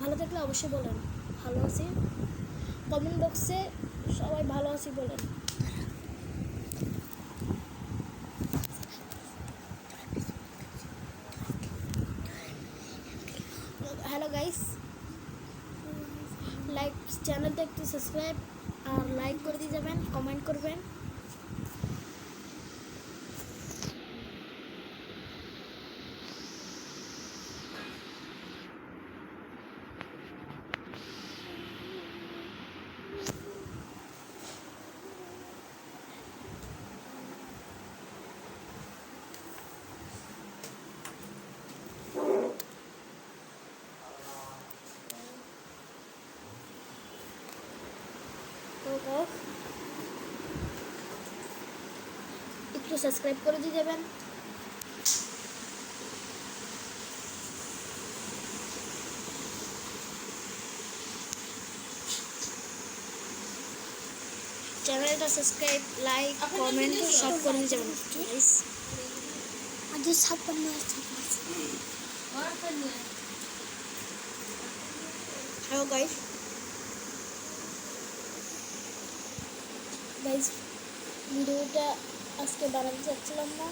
ভালো থাকলে অবশ্যই বলেন ভালো আছি। কমেন্ট বক্সে সবাই ভালো আছি বলেন। হ্যালো গাইস, লাইক চ্যানেলটা একটু সাবস্ক্রাইব আর লাইক করে দিয়ে যাবেন, কমেন্ট করবেন। তো একটু সাবস্ক্রাইব করে দিয়ে যাবেন। চ্যানেলটা সাবস্ক্রাইব লাইক কমেন্ট সব করে দিয়ে যাবেন গাইস। আজ সব করতে আছে। হ্যালো গাইস, ভিডিওটা আজকে বানাতে চাচ্ছিলাম না।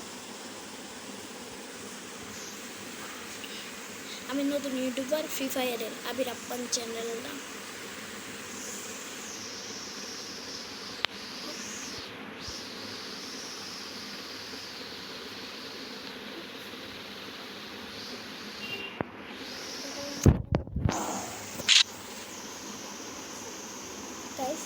আমি নতুন ইউটিউবার, ফ্রি ফায়ারের আবির আপ্পান চ্যানেলের নাম। গাইস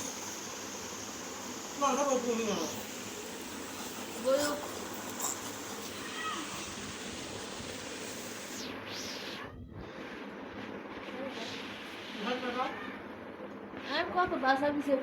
আর কত বাসা দিছে